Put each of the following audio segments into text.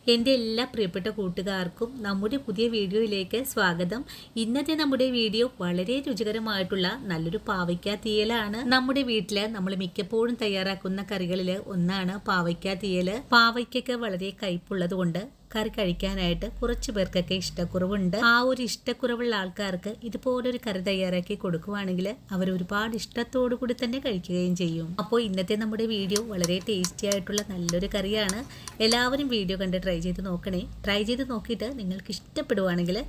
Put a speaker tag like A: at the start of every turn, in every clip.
A: എൻ്റെ എല്ലാ പ്രിയപ്പെട്ട കൂട്ടുകാർക്കും നമ്മുടെ പുതിയ വീഡിയോയിലേക്ക് സ്വാഗതം. ഇന്നത്തെ നമ്മുടെ വീഡിയോ വളരെ രുചികരമായിട്ടുള്ള നല്ലൊരു പാവയ്ക്ക തീയലാണ്. നമ്മുടെ വീട്ടിൽ നമ്മൾ മിക്കപ്പോഴും തയ്യാറാക്കുന്ന കറികളിൽ ഒന്നാണ് പാവയ്ക്ക തീയൽ. പാവയ്ക്കൊക്കെ വളരെ കയ്പുള്ളത് കൊണ്ട് കറി കഴിക്കാനായിട്ട് കുറച്ച് പേർക്കൊക്കെ ഇഷ്ടക്കുറവുണ്ട്. ആ ഒരു ഇഷ്ടക്കുറവുള്ള ആൾക്കാർക്ക് ഇതുപോലൊരു കറി തയ്യാറാക്കി കൊടുക്കുവാണെങ്കിൽ അവർ ഒരുപാട് ഇഷ്ടത്തോടു കൂടി തന്നെ കഴിക്കുകയും ചെയ്യും. അപ്പോൾ ഇന്നത്തെ നമ്മുടെ വീഡിയോ വളരെ ടേസ്റ്റി ആയിട്ടുള്ള നല്ലൊരു കറിയാണ്. എല്ലാവരും വീഡിയോ കണ്ട് ട്രൈ ചെയ്ത് നോക്കണേ. ട്രൈ ചെയ്ത് നോക്കിയിട്ട് നിങ്ങൾക്ക് ഇഷ്ടപ്പെടുവാണെങ്കിൽ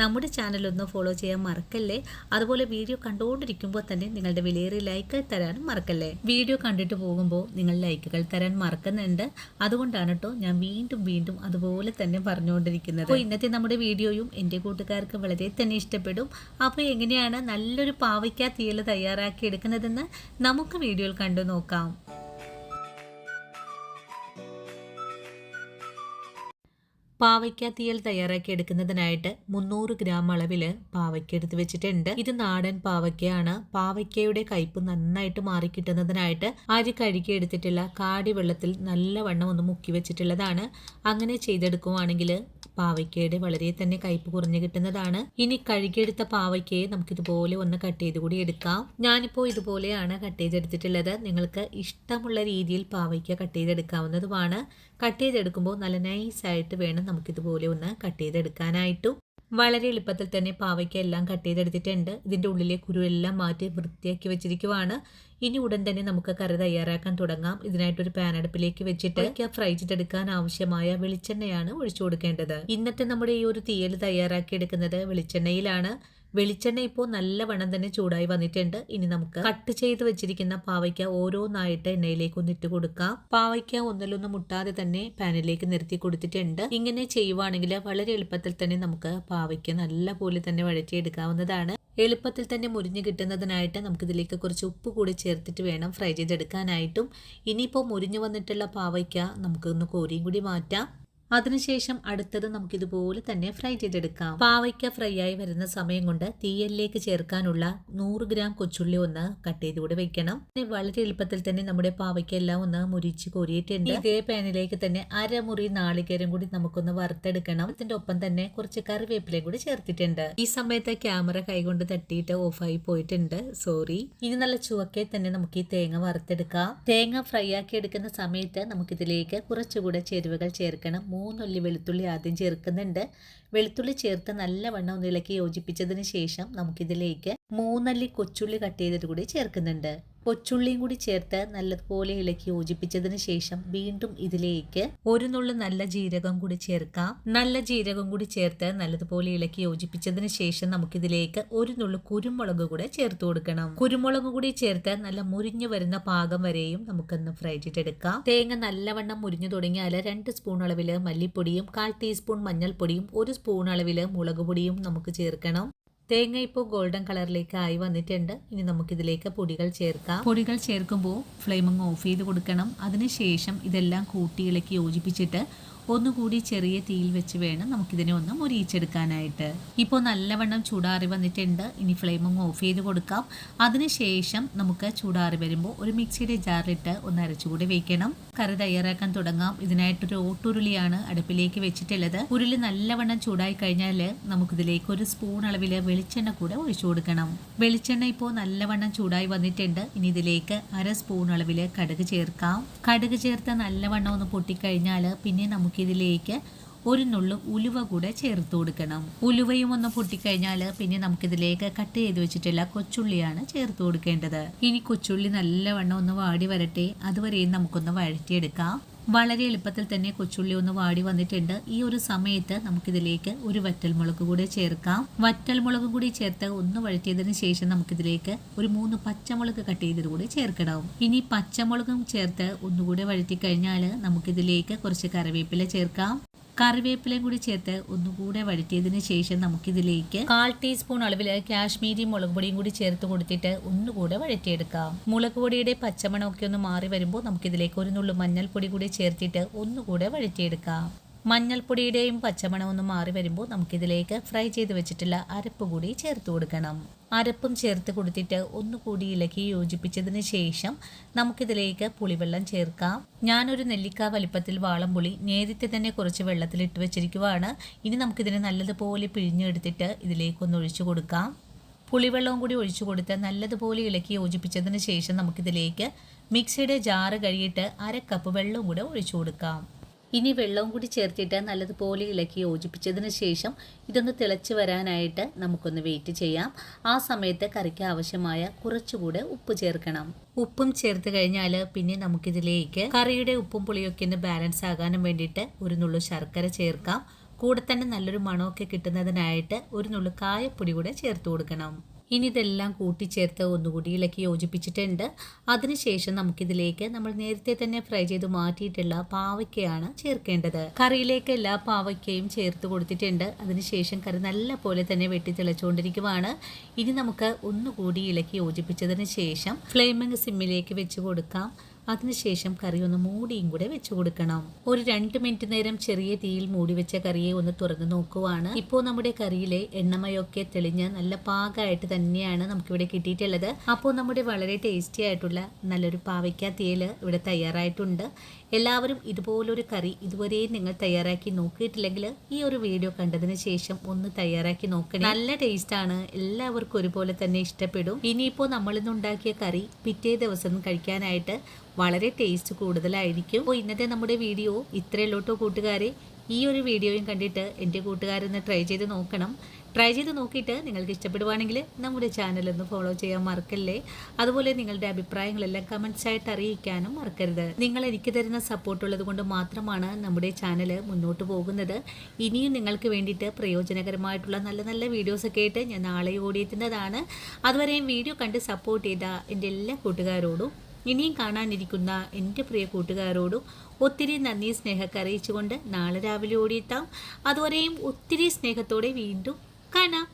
A: നമ്മുടെ ചാനലൊന്ന് ഫോളോ ചെയ്യാൻ മറക്കല്ലേ. അതുപോലെ വീഡിയോ കണ്ടുകൊണ്ടിരിക്കുമ്പോൾ തന്നെ നിങ്ങളുടെ വിലയേറിയ ലൈക്ക് തരാനും മറക്കല്ലേ. വീഡിയോ കണ്ടിട്ട് പോകുമ്പോൾ നിങ്ങൾ ലൈക്കുകൾ തരാൻ മറക്കുന്നുണ്ട്. അതുകൊണ്ടാണ് കേട്ടോ ഞാൻ വീണ്ടും അതുപോലെ തന്നെ പറഞ്ഞുകൊണ്ടിരിക്കുന്നത്. അപ്പോൾ ഇന്നത്തെ നമ്മുടെ വീഡിയോയും എൻ്റെ കൂട്ടുകാർക്ക് വളരെ തന്നെ ഇഷ്ടപ്പെടും. അപ്പോൾ എങ്ങനെയാണ് നല്ലൊരു പാവയ്ക്ക തീയൽ തയ്യാറാക്കി എടുക്കുന്നതെന്ന് നമുക്ക് വീഡിയോയിൽ കണ്ടു നോക്കാം. പാവയ്ക്ക തീയൽ തയ്യാറാക്കി എടുക്കുന്നതിനായിട്ട് 300 ഗ്രാം അളവിൽ പാവയ്ക്ക എടുത്ത് വെച്ചിട്ടുണ്ട്. ഇത് നാടൻ പാവയ്ക്കയാണ്. പാവയ്ക്കയുടെ കയ്പ് നന്നായിട്ട് മാറിക്കിട്ടുന്നതിനായിട്ട് അരി കഴുകി എടുത്തിട്ടുള്ള കാടി വെള്ളത്തിൽ നല്ലവണ്ണം ഒന്ന് മുക്കി വെച്ചിട്ടുള്ളതാണ്. അങ്ങനെ ചെയ്തെടുക്കുവാണെങ്കിൽ പാവയ്ക്കയുടെ വളരെ തന്നെ കയ്പ് കുറഞ്ഞു കിട്ടുന്നതാണ്. ഇനി കഴുകിയെടുത്ത പാവയ്ക്കയെ നമുക്കിതുപോലെ ഒന്ന് കട്ട് ചെയ്ത് കൂടി എടുക്കാം. ഞാനിപ്പോൾ ഇതുപോലെയാണ് കട്ട് ചെയ്തെടുത്തിട്ടുള്ളത്. നിങ്ങൾക്ക് ഇഷ്ടമുള്ള രീതിയിൽ പാവയ്ക്ക കട്ട് ചെയ്തെടുക്കാവുന്നതുമാണ്. കട്ട് ചെയ്തെടുക്കുമ്പോൾ നല്ല നൈസായിട്ട് വേണം നമുക്കിതുപോലെ ഒന്ന് കട്ട് ചെയ്തെടുക്കാനായിട്ടും. വളരെ എളുപ്പത്തിൽ തന്നെ പാവയ്ക്ക എല്ലാം കട്ട് ചെയ്തെടുത്തിട്ടുണ്ട്. ഇതിൻ്റെ ഉള്ളിലെ കുരുവെല്ലാം മാറ്റി വൃത്തിയാക്കി വെച്ചിരിക്കുവാണ്. ഇനി ഉടൻ തന്നെ നമുക്ക് കറി തയ്യാറാക്കാൻ തുടങ്ങാം. ഇതിനായിട്ടൊരു പാൻ അടുപ്പിലേക്ക് വെച്ചിട്ട് ഫ്രൈ ചെയ്തെടുക്കാൻ ആവശ്യമായ വെളിച്ചെണ്ണയാണ് ഒഴിച്ചു കൊടുക്കേണ്ടത്. ഇന്നത്തെ നമ്മുടെ ഈ ഒരു തീയൽ തയ്യാറാക്കി എടുക്കുന്നത് വെളിച്ചെണ്ണയിലാണ്. വെളിച്ചെണ്ണ ഇപ്പോൾ നല്ലവണ്ണം തന്നെ ചൂടായി വന്നിട്ടുണ്ട്. ഇനി നമുക്ക് കട്ട് ചെയ്ത് വെച്ചിരിക്കുന്ന പാവയ്ക്ക ഓരോന്നായിട്ട് എണ്ണയിലേക്ക് ഒന്ന് ഇട്ട് കൊടുക്കാം. പാവയ്ക്ക ഒന്നിലൊന്നും മുട്ടാതെ തന്നെ പാനിലേക്ക് നിരത്തി കൊടുത്തിട്ടുണ്ട്. ഇങ്ങനെ ചെയ്യുവാണെങ്കിൽ വളരെ എളുപ്പത്തിൽ തന്നെ നമുക്ക് പാവയ്ക്ക നല്ല പോലെ തന്നെ വഴറ്റിയെടുക്കാവുന്നതാണ്. എളുപ്പത്തിൽ തന്നെ മുരിഞ്ഞു കിട്ടുന്നതിനായിട്ട് നമുക്കിതിലേക്ക് കുറച്ച് ഉപ്പ് കൂടി ചേർത്തിട്ട് വേണം ഫ്രൈ ചെയ്തെടുക്കാനായിട്ടും. ഇനിയിപ്പോൾ മുരിഞ്ഞു വന്നിട്ടുള്ള പാവയ്ക്ക നമുക്കൊന്ന് കോരിയും കൂടി മാറ്റാം. അതിനുശേഷം അടുത്തത് നമുക്കിതുപോലെ തന്നെ ഫ്രൈ ചെയ്തെടുക്കാം. പാവയ്ക്ക ഫ്രൈ ആയി വരുന്ന സമയം കൊണ്ട് തീയലിലേക്ക് ചേർക്കാനുള്ള 100 ഗ്രാം കൊച്ചുള്ളി ഒന്ന് കട്ട് ചെയ്ത് കൂടെ വെക്കണം. വളരെ എളുപ്പത്തിൽ തന്നെ നമ്മുടെ പാവയ്ക്ക എല്ലാം ഒന്ന് മുരിച്ച് കോരിയിട്ടുണ്ട്. ഇതേ പാനിലേക്ക് തന്നെ അരമുറി നാളികേരം കൂടി നമുക്കൊന്ന് വറുത്തെടുക്കണം. ഇതിന്റെ ഒപ്പം തന്നെ കുറച്ച് കറിവേപ്പിലയും കൂടി ചേർത്തിട്ടുണ്ട്. ഈ സമയത്ത് ക്യാമറ കൈകൊണ്ട് തട്ടിയിട്ട് ഓഫായി പോയിട്ടുണ്ട്, സോറി. ഇനി നല്ല ചുവക്കെ തന്നെ നമുക്ക് ഈ തേങ്ങ വറുത്തെടുക്കാം. തേങ്ങ ഫ്രൈ ആക്കി എടുക്കുന്ന സമയത്ത് നമുക്കിതിലേക്ക് കുറച്ചുകൂടെ ചേരുവകൾ ചേർക്കണം. 3 അല്ലി വെളുത്തുള്ളി ആദ്യം ചേർക്കുന്നുണ്ട്. വെളുത്തുള്ളി ചേർത്ത് നല്ലവണ്ണം ഒന്ന് ഇളക്കി യോജിപ്പിച്ചതിന് ശേഷം നമുക്കിതിലേക്ക് 3 അല്ലി കൊച്ചുള്ളി കട്ട് ചെയ്തിട്ട് കൂടി ചേർക്കുന്നുണ്ട്. കൊച്ചുള്ളിയും കൂടി ചേർത്ത് നല്ലതുപോലെ ഇളക്കി യോജിപ്പിച്ചതിന് ശേഷം വീണ്ടും ഇതിലേക്ക് ഒരു നുള്ളു നല്ല ജീരകം കൂടി ചേർക്കാം. നല്ല ജീരകം കൂടി ചേർത്ത് നല്ലതുപോലെ ഇളക്കി യോജിപ്പിച്ചതിന് ശേഷം നമുക്കിതിലേക്ക് ഒരു നുള്ളു കുരുമുളക് കൂടെ ചേർത്ത് കൊടുക്കണം. കുരുമുളക് കൂടി ചേർത്ത് നല്ല മുരിഞ്ഞു വരുന്ന പാകം വരെയും നമുക്കൊന്ന് ഫ്രൈ ചെയ്തെടുക്കാം. തേങ്ങ നല്ലവണ്ണം മുരിഞ്ഞു തുടങ്ങിയാൽ 2 സ്പൂൺ അളവില് മല്ലിപ്പൊടിയും 1/4 ടീസ്പൂൺ മഞ്ഞൾപ്പൊടിയും 1 സ്പൂൺ അളവില് മുളക് പൊടിയും നമുക്ക് ചേർക്കണം. തേങ്ങ ഇപ്പോൾ ഗോൾഡൻ കളറിലേക്ക് ആയി വന്നിട്ടുണ്ട്. ഇനി നമുക്കിതിലേക്ക് പൊടികൾ ചേർക്കാം. പൊടികൾ ചേർക്കുമ്പോൾ ഫ്ലെയിം ഓഫ് ചെയ്ത് കൊടുക്കണം. അതിനുശേഷം ഇതെല്ലാം കൂട്ടി ഇളക്കി യോജിപ്പിച്ചിട്ട് ഒന്നുകൂടി ചെറിയ തീയിൽ വെച്ച് വേണം നമുക്കിതിനെ ഒന്ന് മുരിയിച്ചെടുക്കാനായിട്ട്. ഇപ്പോൾ നല്ലവണ്ണം ചൂടാറി വന്നിട്ടുണ്ട്. ഇനി ഫ്ലെയിം ഓഫ് ചെയ്ത് കൊടുക്കാം. അതിനുശേഷം നമുക്ക് ചൂടാറി വരുമ്പോൾ ഒരു മിക്സിയുടെ ജാറിലിട്ട് ഒന്ന് അരച്ചുകൂടി വെക്കണം. കറി തയ്യാറാക്കാൻ തുടങ്ങാം. ഇതിനായിട്ടൊരു ഓട്ടുരുളിയാണ് അടുപ്പിലേക്ക് വെച്ചിട്ടുള്ളത്. ഉരുളി നല്ലവണ്ണം ചൂടായി കഴിഞ്ഞാൽ നമുക്കിതിലേക്ക് 1 സ്പൂൺ അളവിൽ വെളിച്ചെണ്ണ കൂടെ ഒഴിച്ചു കൊടുക്കണം. വെളിച്ചെണ്ണ ഇപ്പോൾ നല്ലവണ്ണം ചൂടായി വന്നിട്ടുണ്ട്. ഇനി ഇതിലേക്ക് 1/2 സ്പൂൺ അളവിൽ കടുക് ചേർക്കാം. കടുക് ചേർത്ത് നല്ലവണ്ണം ഒന്ന് പൊട്ടിക്കഴിഞ്ഞാൽ പിന്നെ നമുക്കിതിലേക്ക് ഒരു നുള്ളു ഉലുവ കൂടെ ചേർത്ത് കൊടുക്കണം. ഉലുവയും ഒന്ന് പൊട്ടിക്കഴിഞ്ഞാൽ പിന്നെ നമുക്കിതിലേക്ക് കട്ട് ചെയ്ത് വെച്ചിട്ടുള്ള കൊച്ചുള്ളിയാണ് ചേർത്ത് കൊടുക്കേണ്ടത്. ഇനി കൊച്ചുള്ളി നല്ലവണ്ണം ഒന്ന് വാടി വരട്ടെ. അതുവരെയും നമുക്കൊന്ന് വഴറ്റിയെടുക്കാം. വളരെ എളുപ്പത്തിൽ തന്നെ കൊച്ചുള്ളി ഒന്ന് വാടി വന്നിട്ടുണ്ട്. ഈ ഒരു സമയത്ത് നമുക്കിതിലേക്ക് ഒരു വറ്റൽമുളക് കൂടെ ചേർക്കാം. വറ്റൽമുളക് കൂടി ചേർത്ത് ഒന്ന് വഴറ്റിയതിന് ശേഷം നമുക്കിതിലേക്ക് ഒരു 3 പച്ചമുളക് കട്ട് ചെയ്തത് കൂടി ചേർക്കണം. ഇനി പച്ചമുളകും ചേർത്ത് ഒന്നുകൂടെ വഴറ്റി കഴിഞ്ഞാൽ നമുക്കിതിലേക്ക് കുറച്ച് കറിവേപ്പില ചേർക്കാം. കറിവേപ്പിലയും കൂടി ചേർത്ത് ഒന്നുകൂടെ വഴറ്റിയതിന് ശേഷം നമുക്കിതിലേക്ക് 1/4 ടീസ്പൂൺ അളവിൽ കാശ്മീരി മുളക് പൊടിയും കൂടി ചേർത്ത് കൊടുത്തിട്ട് ഒന്നുകൂടെ വഴറ്റിയെടുക്കാം. മുളക് പൊടിയുടെ പച്ചമണമൊക്കെ ഒന്ന് മാറി വരുമ്പോൾ നമുക്കിതിലേക്ക് ഒരു നുള്ളു മഞ്ഞൾപ്പൊടി കൂടി ചേർത്തിട്ട് ഒന്നുകൂടെ വഴറ്റിയെടുക്കാം. മഞ്ഞൾപ്പൊടിയുടെയും പച്ചമണമൊന്നും മാറി വരുമ്പോൾ നമുക്കിതിലേക്ക് ഫ്രൈ ചെയ്ത് വെച്ചിട്ടുള്ള അരപ്പ് കൂടി ചേർത്ത് കൊടുക്കണം. അരപ്പും ചേർത്ത് കൊടുത്തിട്ട് ഒന്നുകൂടി ഇളക്കി യോജിപ്പിച്ചതിന് ശേഷം നമുക്കിതിലേക്ക് പുളിവെള്ളം ചേർക്കാം. ഞാനൊരു നെല്ലിക്ക വലിപ്പത്തിൽ വാളംപുളി നേരത്തെ തന്നെ കുറച്ച് വെള്ളത്തിലിട്ട് വെച്ചിരിക്കുവാണ്. ഇനി നമുക്കിതിനെ നല്ലതുപോലെ പിഴിഞ്ഞെടുത്തിട്ട് ഇതിലേക്കൊന്ന് ഒഴിച്ചു കൊടുക്കാം. പുളിവെള്ളവും കൂടി ഒഴിച്ചു കൊടുത്ത് നല്ലതുപോലെ ഇളക്കി യോജിപ്പിച്ചതിന് ശേഷം നമുക്കിതിലേക്ക് മിക്സിയുടെ ജാറ് കഴുകിയിട്ട് 1/2 കപ്പ് വെള്ളവും കൂടെ ഒഴിച്ചു കൊടുക്കാം. ഇനി വെള്ളവും കൂടി ചേർത്തിട്ട് നല്ലതുപോലെ ഇളക്കി യോജിപ്പിച്ചതിന് ശേഷം ഇതൊന്ന് തിളച്ച് വരാനായിട്ട് നമുക്കൊന്ന് വെയിറ്റ് ചെയ്യാം. ആ സമയത്ത് കറിക്ക് ആവശ്യമായ കുറച്ചുകൂടെ ഉപ്പ് ചേർക്കണം. ഉപ്പും ചേർത്ത് കഴിഞ്ഞാൽ പിന്നെ നമുക്കിതിലേക്ക് കറിയുടെ ഉപ്പും പുളിയൊക്കെ ഒന്ന് ബാലൻസ് ആകാനും വേണ്ടിയിട്ട് ഒരു നുള്ളു ശർക്കര ചേർക്കാം. കൂടെ തന്നെ നല്ലൊരു മണമൊക്കെ കിട്ടുന്നതിനായിട്ട് ഒരു നുള്ളു കായപ്പൊടി കൂടെ ചേർത്ത് കൊടുക്കണം. ഇനി ഇതെല്ലാം കൂട്ടിച്ചേർത്ത് ഒന്നുകൂടി ഇളക്കി യോജിപ്പിച്ചിട്ടുണ്ട്. അതിനുശേഷം നമുക്കിതിലേക്ക് നമ്മൾ നേരത്തെ തന്നെ ഫ്രൈ ചെയ്ത് മാറ്റിയിട്ടുള്ള പാവയ്ക്കയാണ് ചേർക്കേണ്ടത്. കറിയിലേക്ക് എല്ലാ പാവയ്ക്കയും ചേർത്ത് കൊടുത്തിട്ടുണ്ട്. അതിനുശേഷം കറി നല്ല പോലെ തന്നെ വെട്ടി തിളച്ചുകൊണ്ടിരിക്കുവാണ്. ഇനി നമുക്ക് ഒന്നുകൂടി ഇളക്കി യോജിപ്പിച്ചതിന് ശേഷം ഫ്ലെയിമിങ് സിമ്മിലേക്ക് വെച്ച് കൊടുക്കാം. അതിനുശേഷം കറി ഒന്ന് മൂടിയും കൂടെ വെച്ച് കൊടുക്കണം. ഒരു 2 മിനിറ്റ് നേരം ചെറിയ തീയിൽ മൂടി വെച്ച കറിയെ ഒന്ന് തുറന്ന് നോക്കുവാണ്. ഇപ്പോൾ നമ്മുടെ കറിയിലെ എണ്ണമയൊക്കെ തെളിഞ്ഞ് നല്ല പാകമായിട്ട് തന്നെയാണ് നമുക്കിവിടെ കിട്ടിയിട്ടുള്ളത്. അപ്പോൾ നമ്മുടെ വളരെ ടേസ്റ്റി ആയിട്ടുള്ള നല്ലൊരു പാവയ്ക്ക തീയൽ ഇവിടെ തയ്യാറായിട്ടുണ്ട്. എല്ലാവരും ഇതുപോലൊരു കറി ഇതുവരെയും നിങ്ങൾ തയ്യാറാക്കി നോക്കിയിട്ടില്ലെങ്കിൽ ഈ ഒരു വീഡിയോ കണ്ടതിന് ശേഷം ഒന്ന് തയ്യാറാക്കി നോക്കണം. നല്ല ടേസ്റ്റാണ്, എല്ലാവർക്കും ഒരുപോലെ തന്നെ ഇഷ്ടപ്പെടും. ഇനിയിപ്പോൾ നമ്മളിന്ന് ഉണ്ടാക്കിയ കറി പിറ്റേ ദിവസം കഴിക്കാനായിട്ട് വളരെ ടേസ്റ്റ് കൂടുതലായിരിക്കും. അപ്പോൾ ഇന്നത്തെ നമ്മുടെ വീഡിയോ ഇത്രയുള്ളൂട്ടോ കൂട്ടുകാരെ. ഈ ഒരു വീഡിയോയും കണ്ടിട്ട് എൻ്റെ കൂട്ടുകാരൊന്ന് ട്രൈ ചെയ്ത് നോക്കണം. ട്രൈ ചെയ്ത് നോക്കിയിട്ട് നിങ്ങൾക്ക് ഇഷ്ടപ്പെടുവാണെങ്കിൽ നമ്മുടെ ചാനലൊന്ന് ഫോളോ ചെയ്യാൻ മറക്കല്ലേ. അതുപോലെ നിങ്ങളുടെ അഭിപ്രായങ്ങളെല്ലാം കമൻസ് ആയിട്ട് അറിയിക്കാനും മറക്കരുത്. നിങ്ങൾ എനിക്ക് തരുന്ന സപ്പോർട്ട് ഉള്ളത് കൊണ്ട് മാത്രമാണ് നമ്മുടെ ചാനൽ മുന്നോട്ട് പോകുന്നത്. ഇനിയും നിങ്ങൾക്ക് വേണ്ടിയിട്ട് പ്രയോജനകരമായിട്ടുള്ള നല്ല നല്ല വീഡിയോസൊക്കെ ആയിട്ട് ഞാൻ നാളെ ഓടിയെത്തുന്നതാണ്. അതുവരെയും വീഡിയോ കണ്ട് സപ്പോർട്ട് ചെയ്ത എൻ്റെ എല്ലാ കൂട്ടുകാരോടും ഇനിയും കാണാനിരിക്കുന്ന എൻ്റെ പ്രിയ കൂട്ടുകാരോടും ഒത്തിരി നന്ദി സ്നേഹമൊക്കെ അറിയിച്ചുകൊണ്ട് നാളെ രാവിലെ ഓടിയെത്താം. അതുവരെയും ഒത്തിരി സ്നേഹത്തോടെ വീണ്ടും കാണാം.